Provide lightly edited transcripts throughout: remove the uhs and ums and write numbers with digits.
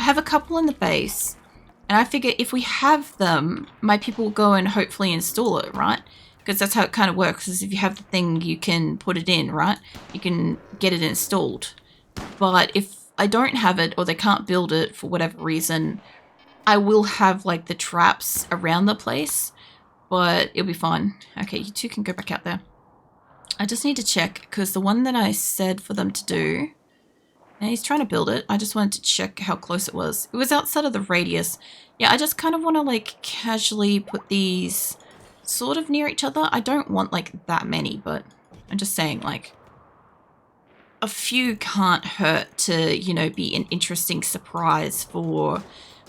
have a couple in the base, and I figure if we have them, my people will go and hopefully install it, right? Because that's how it kind of works, is if you have the thing, you can put it in, right? You can get it installed. But if I don't have it, or they can't build it for whatever reason, I will have, like, the traps around the place, but it'll be fine. Okay, you two can go back out there. I just need to check, because the one that I said for them to do, and he's trying to build it, I just wanted to check how close it was. It was outside of the radius. Yeah, I just kind of want to, like, casually put these sort of near each other. I don't want, like, that many, but I'm just saying, like, a few can't hurt to, you know, be an interesting surprise for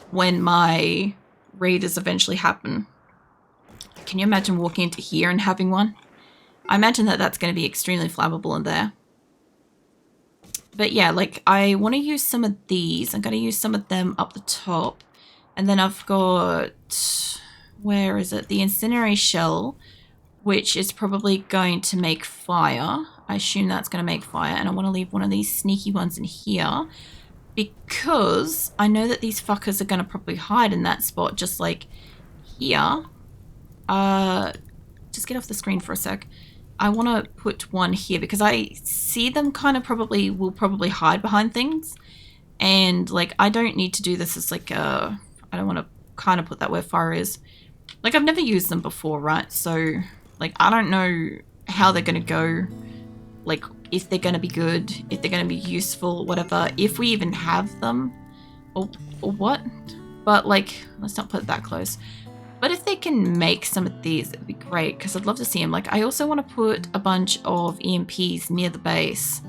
when my raiders eventually happen. Can you imagine walking into here and having one? I imagine that that's going to be extremely flammable in there. But yeah, like, I want to use some of these. I'm going to use some of them up the top. And then I've got, where is it? The incendiary shell, which is probably going to make fire. I assume that's going to make fire. And I want to leave one of these sneaky ones in here, because I know that these fuckers are going to probably hide in that spot, just like here. Just get off the screen for a sec. I want to put one here because I see them kind of will probably hide behind things. And, like, I don't need to do this as, like, I don't want to kind of put that where fire is. Like, I've never used them before, right? So, like, I don't know how they're going to go. Like, if they're going to be good, if they're going to be useful, whatever. If we even have them, or what. But, like, let's not put it that close. But if they can make some of these, it would be great, because I'd love to see them. Like, I also want to put a bunch of EMPs near the base.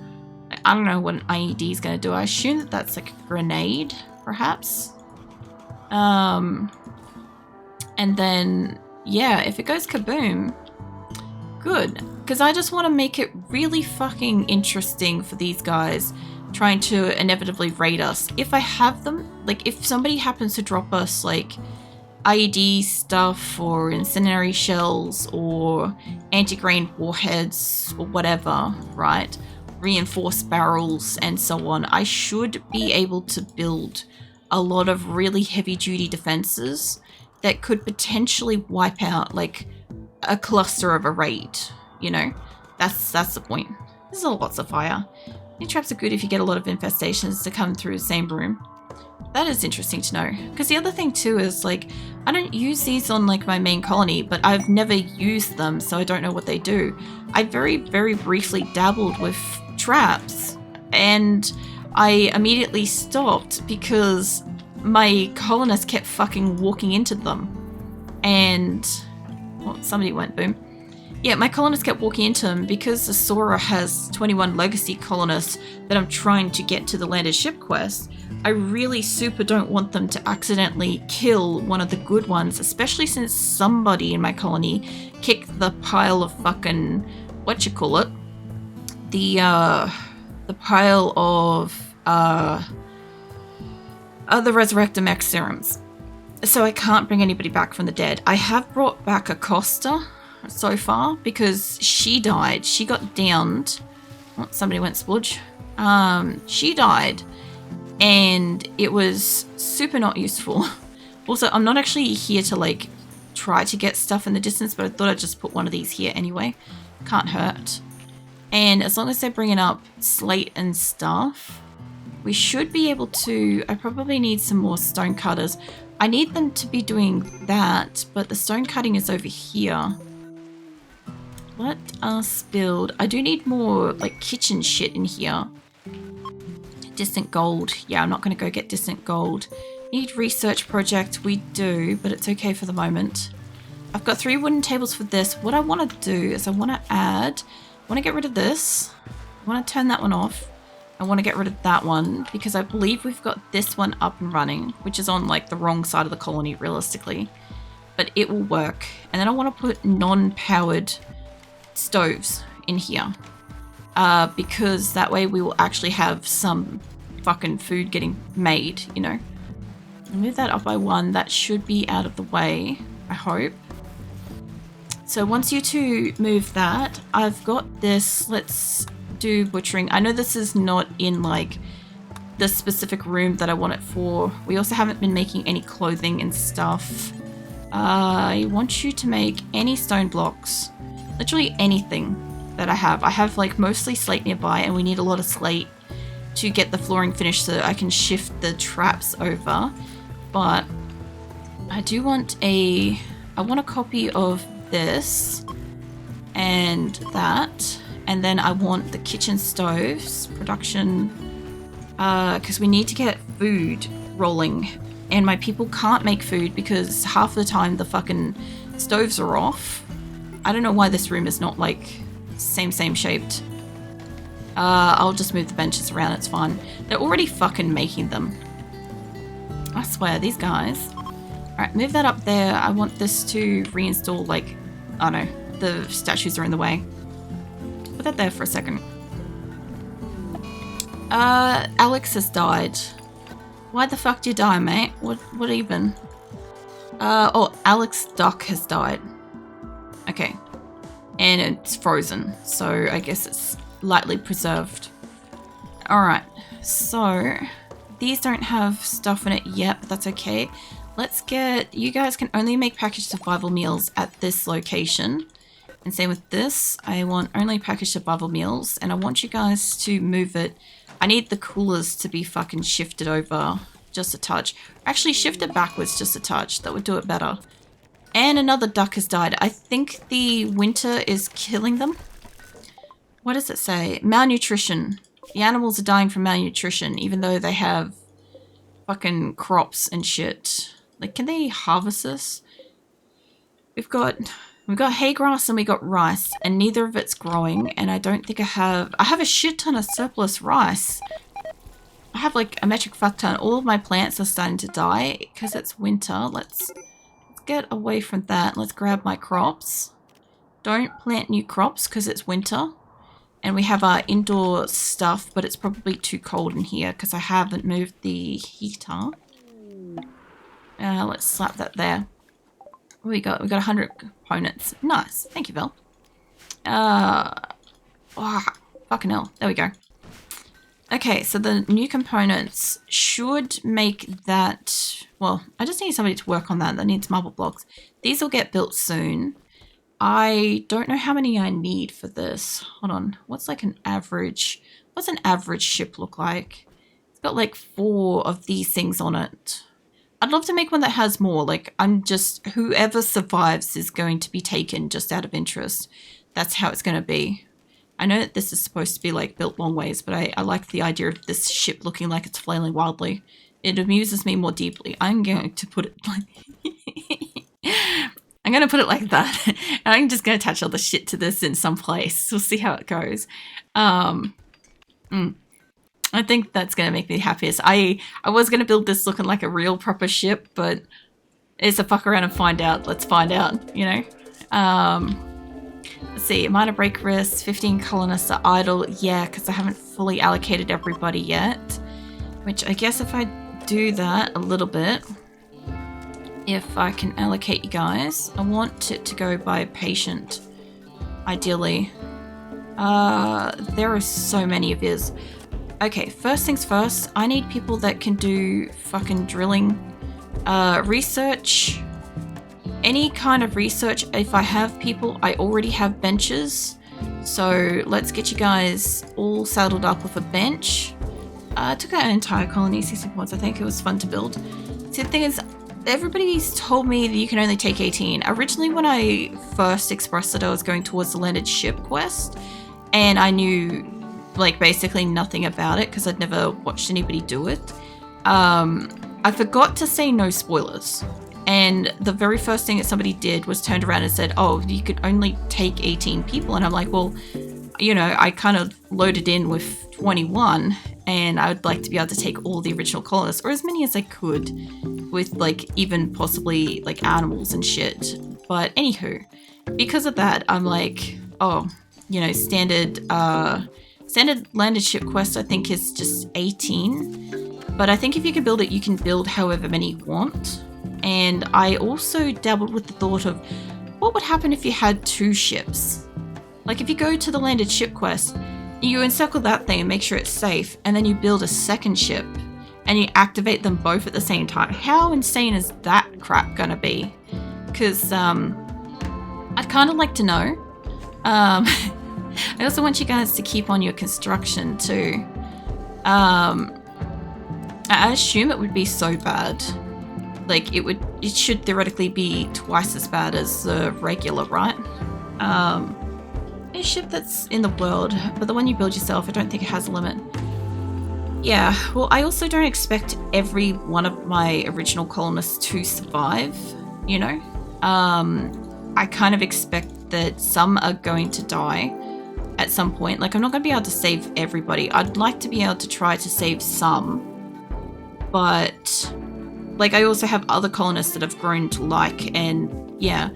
I don't know what an IED is going to do. I assume that that's like a grenade, perhaps. And then, yeah, if it goes kaboom, good. Because I just want to make it really fucking interesting for these guys trying to inevitably raid us. If I have them, like, if somebody happens to drop us, like, IED stuff or incendiary shells or anti-grain warheads or whatever, right? Reinforced barrels and so on, I should be able to build a lot of really heavy-duty defenses that could potentially wipe out, like, a cluster of a raid, you know? That's the point. There's lots of fire. These traps are good if you get a lot of infestations to come through the same room. That is interesting to know. Because the other thing too is, like, I don't use these on, like, my main colony, but I've never used them, so I don't know what they do. I very, very briefly dabbled with traps, and I immediately stopped because my colonists kept fucking walking into them. And, well, somebody went boom. Yeah, my colonists kept walking into them because Asura has 21 legacy colonists that I'm trying to get to the landed ship quest. I really super don't want them to accidentally kill one of the good ones, especially since somebody in my colony kicked the pile of fucking, whatchamacallit, the pile of the Resurrector Mech serums. So I can't bring anybody back from the dead. I have brought back Acosta so far because she died. She got downed. Oh, somebody went splodge. She died. And it was super not useful. Also, I'm not actually here to, like, try to get stuff in the distance, but I thought I'd just put one of these here anyway. Can't hurt. And as long as they're bringing up slate and stuff, we should be able to... I probably need some more stone cutters. I need them to be doing that, but the stone cutting is over here. Let us build... I do need more, like, kitchen shit in here. Distant gold. Yeah, I'm not going to go get distant gold. Need research project. We do, but it's okay for the moment. I've got 3 wooden tables for this. What I want to do is I want to add... I want to get rid of this. I want to turn that one off. I want to get rid of that one because I believe we've got this one up and running, which is on, like, the wrong side of the colony realistically. But it will work. And then I want to put non-powered stoves in here. Because that way we will actually have some fucking food getting made, you know. I'll move that up by 1. That should be out of the way, I hope. So once you two move that, I've got this. Let's do butchering. I know this is not in, like, the specific room that I want it for. We also haven't been making any clothing and stuff. I want you to make any stone blocks. Literally anything that I have. I have like mostly slate nearby, and we need a lot of slate to get the flooring finished so I can shift the traps over. But I do want I want a copy of this and that, and then I want the kitchen stoves production, because we need to get food rolling, and my people can't make food because half the time the fucking stoves are off. I don't know why this room is not like same shaped. I'll just move the benches around, it's fine. They're already fucking making them. I swear, these guys. Alright, move that up there. I want this to reinstall, like, oh no, the statues are in the way. Put that there for a second. Alex has died. Why the fuck did you die, mate? What even? Oh, Alex Duck has died. Okay. And it's frozen, so I guess it's lightly preserved. Alright, so these don't have stuff in it yet, but that's okay. Let's get, you guys can only make packaged survival meals at this location. And same with this, I want only packaged survival meals, and I want you guys to move it. I need the coolers to be fucking shifted over just a touch. Actually, shift it backwards just a touch, that would do it better. And another duck has died. I think the winter is killing them. What does it say? Malnutrition. The animals are dying from malnutrition, even though they have fucking crops and shit. Like, can they harvest this? We've got hay grass and we got rice, and neither of it's growing, and I don't think I have a shit ton of surplus rice. I have like a metric fuck ton. All of my plants are starting to die because it's winter. Let's get away from that. Let's grab my crops. Don't plant new crops because it's winter. And we have our indoor stuff, but it's probably too cold in here because I haven't moved the heater. Let's slap that there. What we got 100 components. Nice. Thank you, Vel. Oh, fucking hell. There we go. Okay, so the new components should make that... Well, I just need somebody to work on that. That needs marble blocks. These will get built soon. I don't know how many I need for this. Hold on. What's like an average... What's an average ship look like? It's got like 4 of these things on it. I'd love to make one that has more. Like, I'm just... Whoever survives is going to be taken just out of interest. That's how it's going to be. I know that this is supposed to be like built long ways, but I like the idea of this ship looking like it's flailing wildly. It amuses me more deeply. I'm going to put it like... I'm going to put it like that. And I'm just going to attach all the shit to this in some place. We'll see how it goes. I think that's going to make me happiest. I was going to build this looking like a real proper ship, but it's a fuck around and find out. Let's find out, you know? Let's see. Minor break risks. 15 colonists are idle. Yeah, because I haven't fully allocated everybody yet. Which I guess if I do that a little bit... If I can allocate you guys, I want it to go by patient, ideally. There are so many of yous. Okay, first things first, I need people that can do fucking drilling, research, any kind of research. If I have people, I already have benches. So let's get you guys all saddled up with a bench. I took out an entire colony, 60 points. I think it was fun to build. See, the thing is, everybody's told me that you can only take 18. Originally, when I first expressed that I was going towards the landed ship quest, and I knew, like, basically nothing about it because I'd never watched anybody do it, I forgot to say no spoilers. And the very first thing that somebody did was turned around and said, oh, you could only take 18 people. And I'm like, well, you know, I kind of loaded in with 21, and I would like to be able to take all the original colonists, or as many as I could, with like even possibly like animals and shit. But anywho, because of that, I'm like, oh, you know, standard landed ship quest I think is just 18. But I think if you can build it, you can build however many you want. And I also dabbled with the thought of what would happen if you had 2 ships. Like if you go to the landed ship quest, you encircle that thing and make sure it's safe, and then you build a second ship and you activate them both at the same time. How insane is that crap gonna be? Because I'd kind of like to know. I also want you guys to keep on your construction too. I assume it would be so bad. Like it should theoretically be twice as bad as the regular, right? A ship that's in the world, but the one you build yourself, I don't think it has a limit. Yeah, well, I also don't expect every one of my original colonists to survive, you know? I kind of expect that some are going to die at some point. Like, I'm not going to be able to save everybody. I'd like to be able to try to save some, but like, I also have other colonists that I've grown to like, and yeah,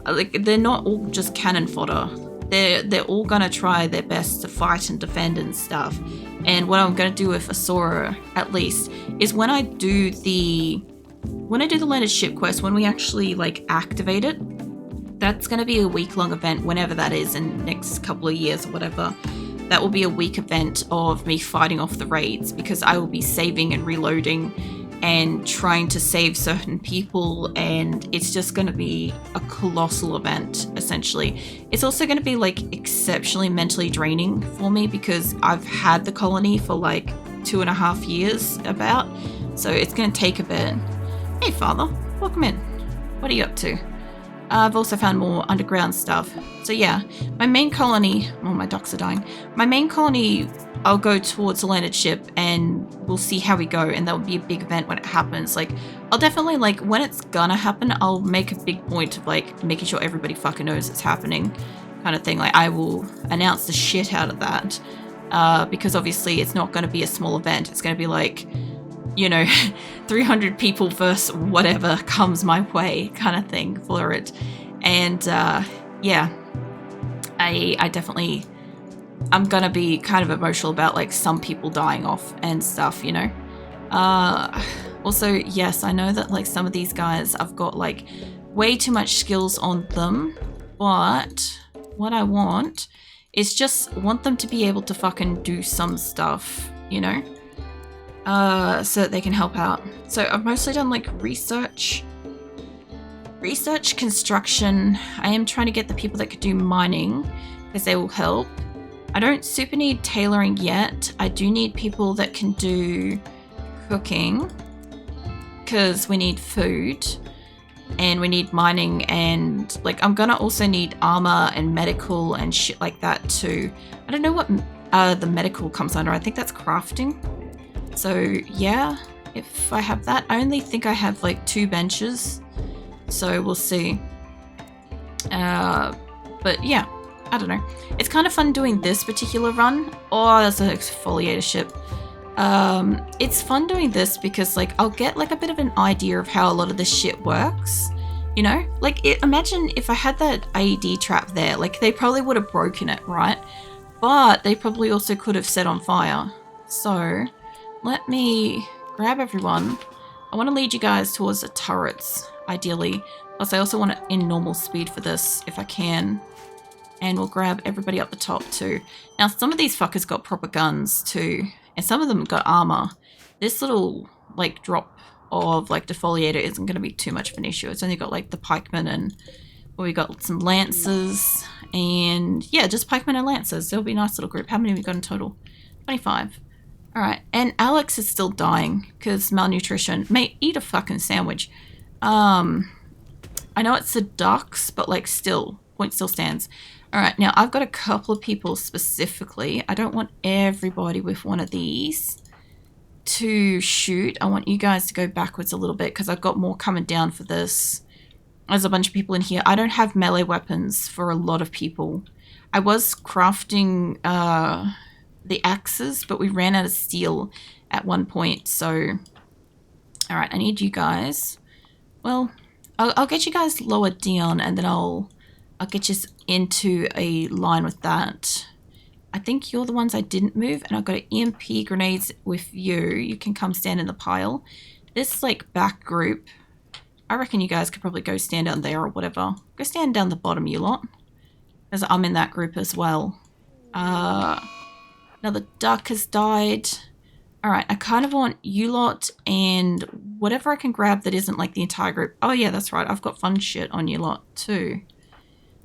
like, they're not all just cannon fodder. They're all gonna try their best to fight and defend and stuff. And what I'm gonna do with Asura, at least, is when I do the landed ship quest, when we actually like activate it, that's gonna be a week-long event, whenever that is, in the next couple of years or whatever. That will be a week event of me fighting off the raids, because I will be saving and reloading and trying to save certain people, and it's just going to be a colossal event, essentially. It's also going to be like exceptionally mentally draining for me, because I've had the colony for like 2.5 years about, so it's going to take a bit. Hey father, welcome in. What are you up to? I've also found more underground stuff. So yeah, my main colony, well, my ducks are dying. My main colony, I'll go towards the landed ship and we'll see how we go, and that will be a big event when it happens. Like, I'll definitely, like, when it's gonna happen, I'll make a big point of like making sure everybody fucking knows it's happening, kind of thing. Like, I will announce the shit out of that, because obviously it's not gonna be a small event. It's gonna be like, you know, 300 people versus whatever comes my way, kind of thing for it. And yeah, I definitely, I'm gonna be kind of emotional about like some people dying off and stuff, you know. Also, yes, I know that like some of these guys, I've got like way too much skills on them, but what I want is just want them to be able to fucking do some stuff, you know, so that they can help out. So I've mostly done like research, construction. I am trying to get the people that could do mining, because they will help. I don't super need tailoring yet. I do need people that can do cooking, because we need food and we need mining, and like I'm gonna also need armor and medical and shit like that too. I don't know what the medical comes under. I think that's crafting. So yeah, if I have that, I only think I have like 2 benches, so we'll see. But yeah, I don't know. It's kind of fun doing this particular run. Oh, that's an exfoliator ship. It's fun doing this because like I'll get like a bit of an idea of how a lot of this shit works. You know, like imagine if I had that AED trap there, like they probably would have broken it, right? But they probably also could have set on fire. So let me grab everyone. I want to lead you guys towards the turrets, ideally. Plus I also want it in normal speed for this, if I can. And we'll grab everybody up the top too. Now some of these fuckers got proper guns too, and some of them got armor. This little like drop of like defoliator isn't going to be too much of an issue. It's only got like the pikemen, and we got some lancers, and yeah, just pikemen and lancers. There'll be a nice little group. How many have we got in total? 25. All right, and Alex is still dying because malnutrition. Mate, eat a fucking sandwich. I know it's the ducks, but like still, point still stands. All right, now I've got a couple of people specifically. I don't want everybody with one of these to shoot. I want you guys to go backwards a little bit because I've got more coming down for this. There's a bunch of people in here. I don't have melee weapons for a lot of people. I was crafting the axes, but we ran out of steel at one point. So, all right, I need you guys. Well, I'll get you guys lower down, and then I'll get you into a line with that. I think you're the ones I didn't move, and I've got EMP grenades with you. You can come stand in the pile. This like back group, I reckon you guys could probably go stand down there or whatever. Go stand down the bottom, you lot, because I'm in that group as well. Another duck has died. Alright, I kind of want you lot and whatever I can grab that isn't like the entire group. Oh yeah, that's right. I've got fun shit on you lot too.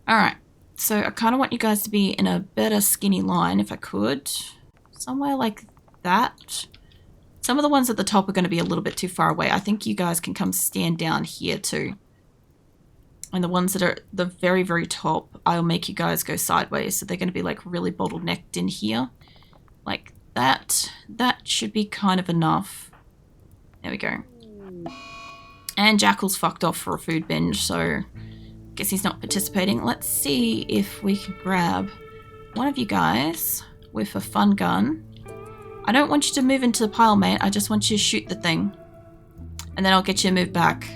Alright, so I kind of want you guys to be in a better skinny line if I could. Somewhere like that. Some of the ones at the top are going to be a little bit too far away. I think you guys can come stand down here too. And the ones that are the very, very top, I'll make you guys go sideways. So they're going to be like really bottlenecked in here. Like that. That should be kind of enough. There we go. And Jackal's fucked off for a food binge, so guess he's not participating. Let's see if we can grab one of you guys with a fun gun. I don't want you to move into the pile, mate. I just want you to shoot the thing. And then I'll get you to move back.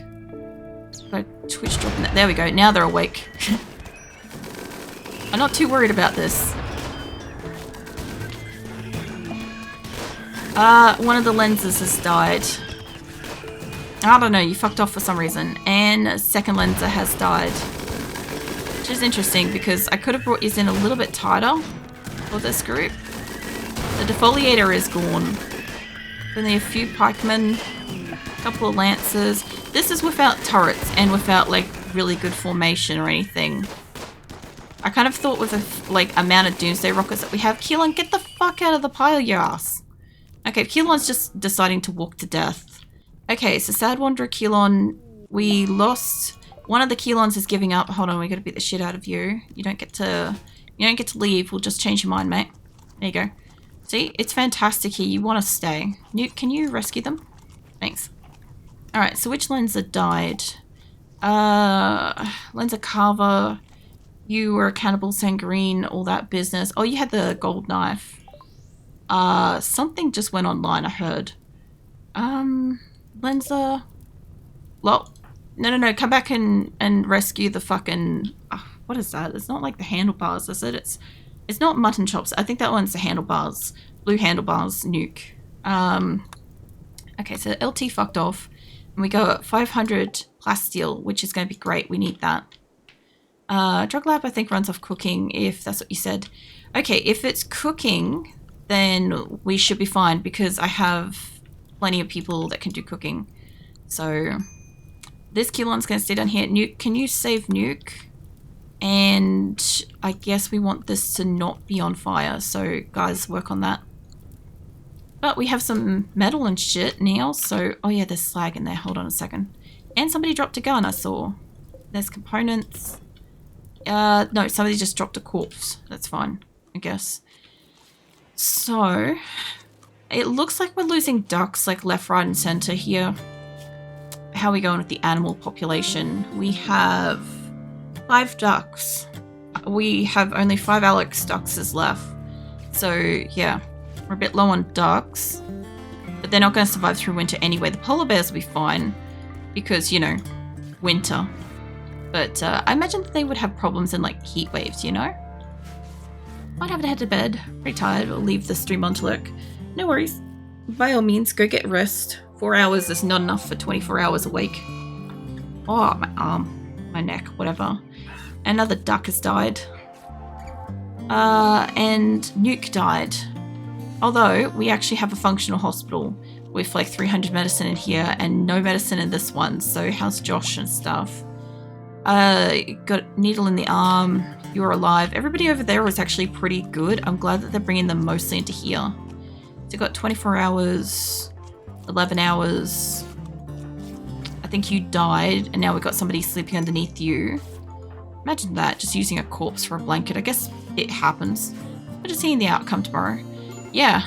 Go Twitch dropping that. There we go. Now they're awake. I'm not too worried about this. One of the lenses has died. I don't know, you fucked off for some reason. And a second lenser has died. Which is interesting because I could have brought you in a little bit tighter for this group. The defoliator is gone. Then there are a few pikemen, a couple of lancers. This is without turrets and without like really good formation or anything. I kind of thought with the like amount of doomsday rockets that we have, Keelan, get the fuck out of the pile, you ass. Okay, Keelan's just deciding to walk to death. Okay, so Sad Wanderer Keelan, we lost. One of the Keelons is giving up. Hold on, we gotta beat the shit out of you. You don't get to leave. We'll just change your mind, mate. There you go. See, it's fantastic here. You want to stay. Newt, can you rescue them? Thanks. Alright, so which Lenza died? Lenza Carver. You were a cannibal, Sangarine, all that business. Oh, you had the gold knife. Something just went online, I heard. Lenza. Well, no, come back and rescue the fucking... what is that? It's not like the handlebars, is it? It's not mutton chops. I think that one's the handlebars. Blue handlebars nuke. Okay, so LT fucked off. And we go at 500 plasteel, which is going to be great. We need that. Drug lab, I think, runs off cooking, if that's what you said. Okay, if it's cooking, then we should be fine, because I have plenty of people that can do cooking. So, this Keelon's going to stay down here. Nuke, can you save Nuke? And I guess we want this to not be on fire, so guys, work on that. But we have some metal and shit now, so... Oh yeah, there's slag in there. Hold on a second. And somebody dropped a gun, I saw. There's components. No, somebody just dropped a corpse. That's fine, I guess. So, it looks like we're losing ducks, like left, right, and center here. How are we going with the animal population? We have 5 ducks. We have only 5 Alex ducks left. So, yeah. We're a bit low on ducks. But they're not going to survive through winter anyway. The polar bears will be fine. Because, you know, winter. But I imagine that they would have problems in, like, heat waves, you know? Might have to head to bed. Pretty tired. We'll leave the stream on to lurk. No worries. By all means, go get rest. 4 hours is not enough for 24 hours awake. Oh, my arm. My neck. Whatever. Another duck has died. And Nuke died. Although, we actually have a functional hospital with like 300 medicine in here and no medicine in this one. So how's Josh and stuff? Got a needle in the arm. You're alive. Everybody over there was actually pretty good. I'm glad that they're bringing them mostly into here. So got 24 hours, 11 hours. I think you died and now we've got somebody sleeping underneath you. Imagine that, just using a corpse for a blanket. I guess it happens. We're just seeing the outcome tomorrow. Yeah,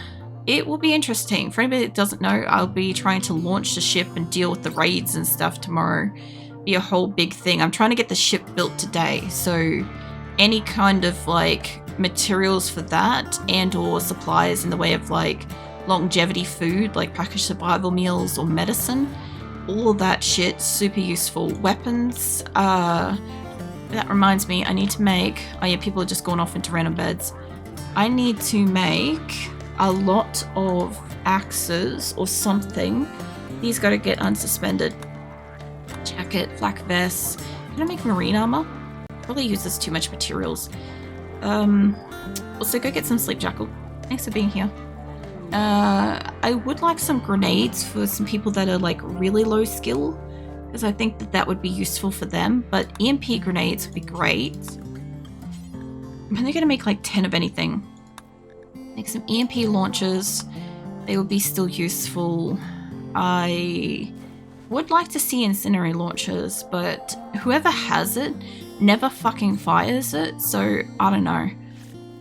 it will be interesting. For anybody that doesn't know, I'll be trying to launch the ship and deal with the raids and stuff tomorrow. Be a whole big thing. I'm trying to get the ship built today, so any kind of like materials for that and or supplies in the way of like longevity food, like packaged survival meals or medicine, all of that shit, super useful. Weapons, that reminds me, I need to make... Oh yeah, people are just going off into random beds. I need to make a lot of axes or something. These gotta get unsuspended. Jacket, flak vest. Can I make marine armor? Probably uses too much materials. Also, go get some sleep, Jackal. Thanks for being here. I would like some grenades for some people that are like really low skill, because I think that that would be useful for them, but EMP grenades would be great. I'm only going to make like 10 of anything. Make some EMP launchers. They would be still useful. I would like to see incendiary launchers, but whoever has it never fucking fires it, so I don't know.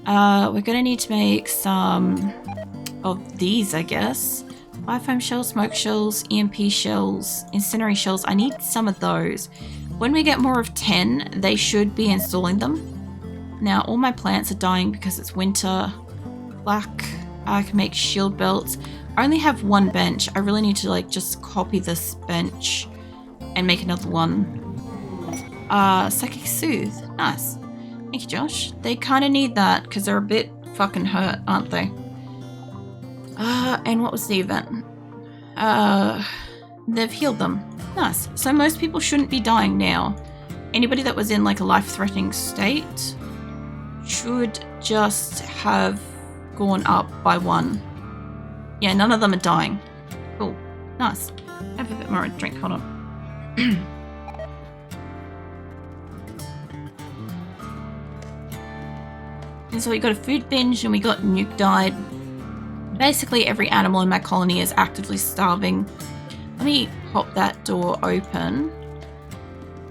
We're going to need to make some of these, I guess. Fire foam shells, smoke shells, EMP shells, incendiary shells. I need some of those. When we get more of 10, they should be installing them. Now, all my plants are dying because it's winter. Black. I can make shield belts. I only have one bench. I really need to like just copy this bench and make another one. Psychic Soothe. Nice. Thank you, Josh. They kind of need that because they're a bit fucking hurt, aren't they? And what was the event? They've healed them. Nice. So most people shouldn't be dying now. Anybody that was in like a life-threatening state should just have gone up by 1. Yeah, none of them are dying. Cool. Nice. Have a bit more drink. Hold on. And so we got a food binge and we got nuke died. Basically every animal in my colony is actively starving. Let me pop that door open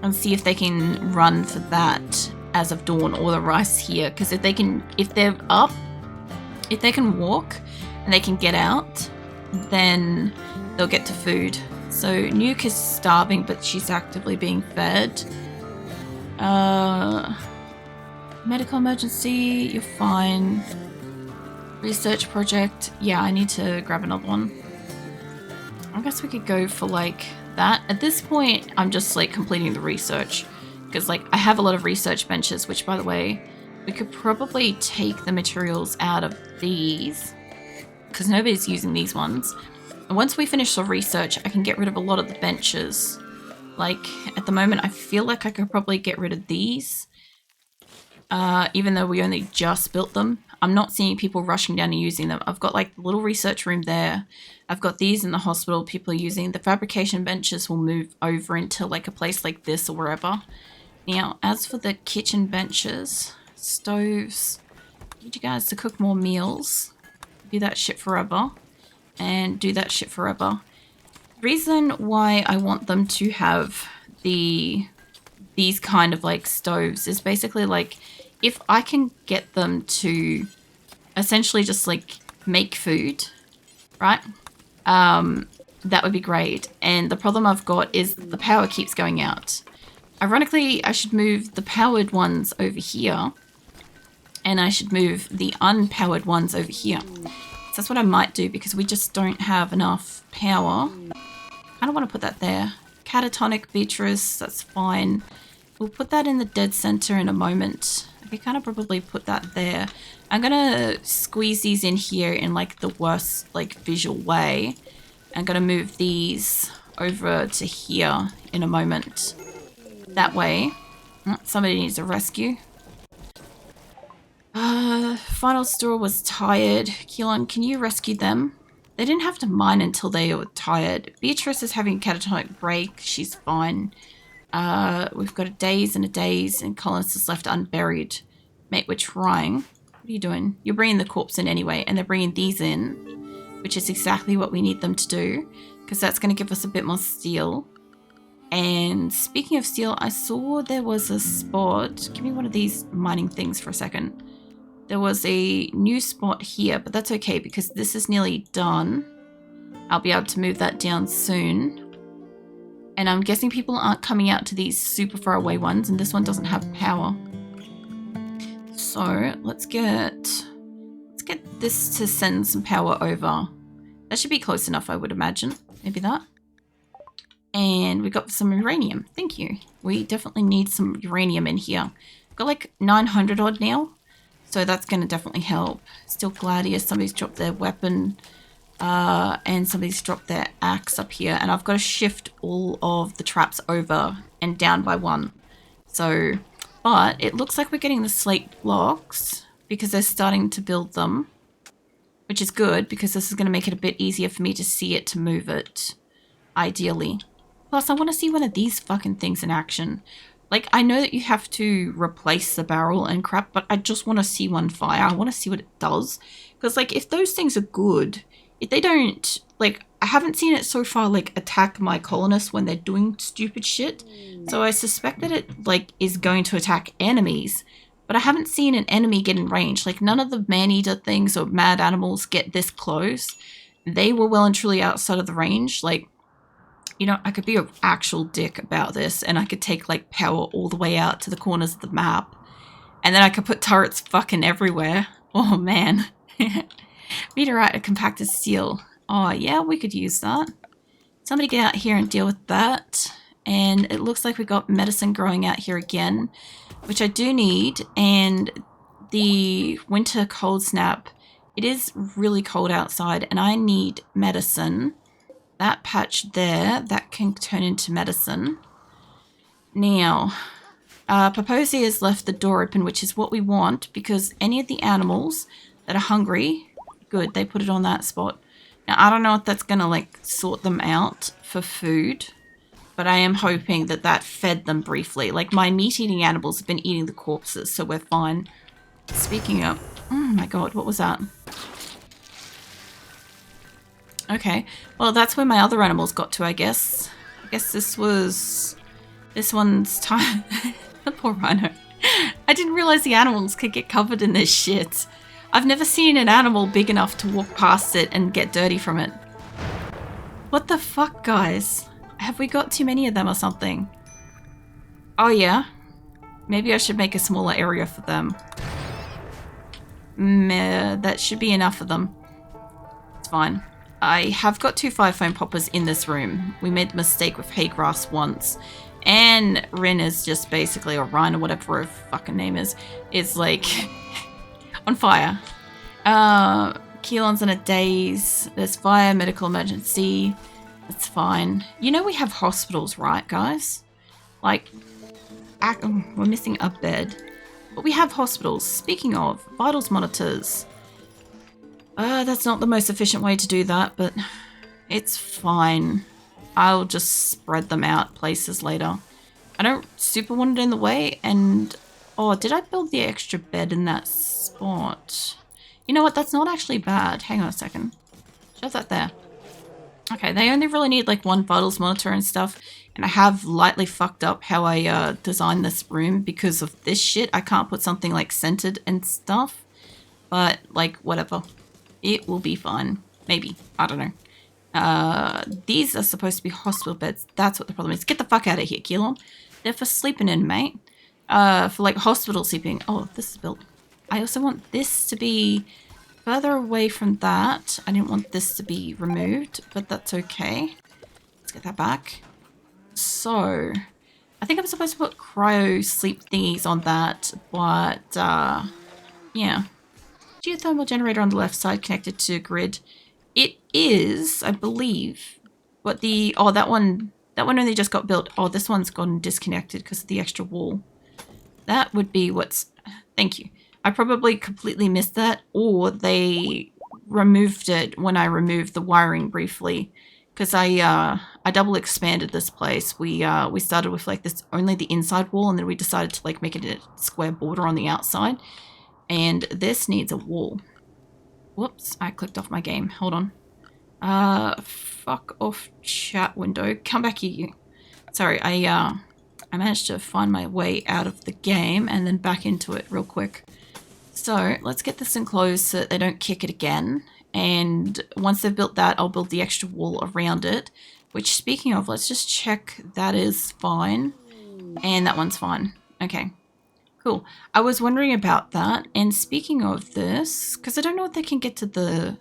and see if they can run for that as of dawn, or the rice here, because if they're up, if they can walk and they can get out, then they'll get to food. So Nuke is starving, but she's actively being fed. Medical emergency, you're fine. Research project, yeah, I need to grab another one. I guess we could go for like that. At this point, I'm just like completing the research, because like I have a lot of research benches, which by the way, we could probably take the materials out of these because nobody's using these ones. And once we finish the research, I can get rid of a lot of the benches. Like at the moment, I feel like I could probably get rid of these, even though we only just built them. I'm not seeing people rushing down and using them. I've got like the little research room there. I've got these in the hospital people are using. The fabrication benches will move over into like a place like this or wherever. Now, as for the kitchen benches, stoves, I need you guys to cook more meals. Do that shit forever. And do that shit forever. The reason why I want them to have these kind of like stoves is basically like if I can get them to essentially just like make food, right? That would be great. And the problem I've got is the power keeps going out. Ironically, I should move the powered ones over here and I should move the unpowered ones over here. So that's what I might do because we just don't have enough power. I don't want to put that there. Catatonic Beatrice, that's fine. We'll put that in the dead center in a moment. I can kind of probably put that there. I'm gonna squeeze these in here in like the worst like visual way. I'm gonna move these over to here in a moment. That way. Somebody needs a rescue. Final Store was tired. Keelan, can you rescue them? They didn't have to mine until they were tired. Beatrice is having a catatonic break. She's fine. We've got a days and Colonist is left unburied. Mate, we're trying. What are you doing? You're bringing the corpse in anyway, and they're bringing these in, which is exactly what we need them to do, because that's going to give us a bit more steel. And speaking of steel, I saw there was a spot. Give me one of these mining things for a second. There was a new spot here, but that's okay because this is nearly done. I'll be able to move that down soon. And I'm guessing people aren't coming out to these super far away ones, and this one doesn't have power. So let's get this to send some power over. That should be close enough, I would imagine. Maybe that. And we got some uranium. Thank you. We definitely need some uranium in here. We've got like 900 odd now. So that's going to definitely help. Still Gladius. Somebody's dropped their weapon. And somebody's dropped their axe up here. And I've got to shift all of the traps over and down by 1. So, but it looks like we're getting the slate blocks because they're starting to build them. which is good because this is going to make it a bit easier for me to see it, to move it, ideally. Plus, I want to see one of these fucking things in action. Like, I know that you have to replace the barrel and crap, but I just want to see one fire. I want to see what it does. Because, like, if those things are good, if they don't, like, I haven't seen it so far, like, attack my colonists when they're doing stupid shit. So I suspect that it, like, is going to attack enemies. But I haven't seen an enemy get in range. Like, none of the man-eater things or mad animals get this close. They were well and truly outside of the range. Like, you know, I could be an actual dick about this, and I could take, like, power all the way out to the corners of the map. And then I could put turrets fucking everywhere. Oh, man. Meteorite and compacted steel. Oh, yeah, we could use that. Somebody get out here and deal with that. And it looks like we got medicine growing out here again, which I do need. And the winter cold snap, it is really cold outside, and I need medicine. That patch there, that can turn into medicine. Now, Paposi has left the door open, which is what we want, because any of the animals that are hungry, good, they put it on that spot. Now, I don't know if that's going to, like, sort them out for food, but I am hoping that that fed them briefly. Like, my meat-eating animals have been eating the corpses, so we're fine. Speaking of... Oh, my God, what was that? Okay, well, that's where my other animals got to, I guess. I guess this one's time. The poor rhino. I didn't realize the animals could get covered in this shit. I've never seen an animal big enough to walk past it and get dirty from it. What the fuck, guys? Have we got too many of them or something? Oh, yeah? Maybe I should make a smaller area for them. Meh, that should be enough of them. It's fine. I have got 2 fire foam poppers in this room. We made the mistake with hay grass once. And Rin is just basically, or Ryan or whatever her fucking name is like on fire. Keelan's in a daze. There's fire, medical emergency. It's fine. You know we have hospitals, right, guys? Like, we're missing a bed. But we have hospitals. Speaking of, vitals monitors. That's not the most efficient way to do that, but it's fine. I'll just spread them out places later. I don't super want it in the way, and... Oh, did I build the extra bed in that spot? You know what? That's not actually bad. Hang on a second. Shove that there. Okay, they only really need like 1 vitals monitor and stuff, and I have lightly fucked up how I designed this room because of this shit. I can't put something like centered and stuff, but like whatever. It will be fine. Maybe. I don't know. These are supposed to be hospital beds. That's what the problem is. Get the fuck out of here, Keelan. They're for sleeping in, mate. For like hospital sleeping. Oh, this is built. I also want this to be further away from that. I didn't want this to be removed, but that's okay. Let's get that back. So, I think I'm supposed to put cryo sleep thingies on that, but yeah. Geothermal generator on the left side connected to grid. It is, I believe, but the... Oh, that one only just got built. Oh, this one's gotten disconnected because of the extra wall. That would be what's... Thank you. I probably completely missed that, or they removed it when I removed the wiring briefly. Because I double expanded this place. We started with like this, only the inside wall, and then we decided to like make it a square border on the outside. And this needs a wall. Whoops, I clicked off my game. Hold on. Fuck off chat window. Come back here, you. Sorry, I managed to find my way out of the game and then back into it real quick. So, let's get this enclosed so that they don't kick it again. And once they've built that, I'll build the extra wall around it. Which, speaking of, let's just check that is fine. And that one's fine. Okay. Cool. I was wondering about that, and speaking of this, because I don't know if they can get to the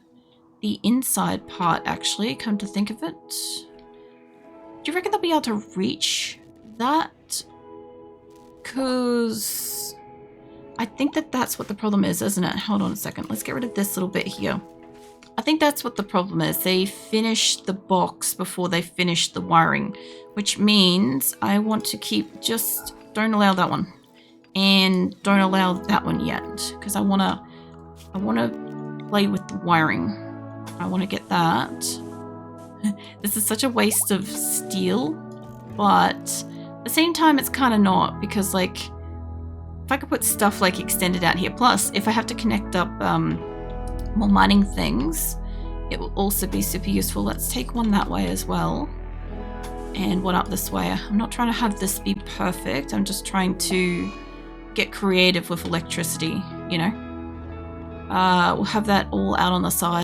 inside part, actually, come to think of it. Do you reckon they'll be able to reach that? Because I think that that's what the problem is, isn't it? Hold on a second. Let's get rid of this little bit here. I think that's what the problem is. They finished the box before they finished the wiring, which means I want to keep just... Don't allow that one. And don't allow that one yet, because I wanna play with the wiring. I want to get that. This is such a waste of steel, but at the same time it's kind of not, because like if I could put stuff like extended out here, plus if I have to connect up more mining things, it will also be super useful. Let's take one that way as well, and one up this way. I'm not trying to have this be perfect, I'm just trying to get creative with electricity, you know. We'll have that all out on the side.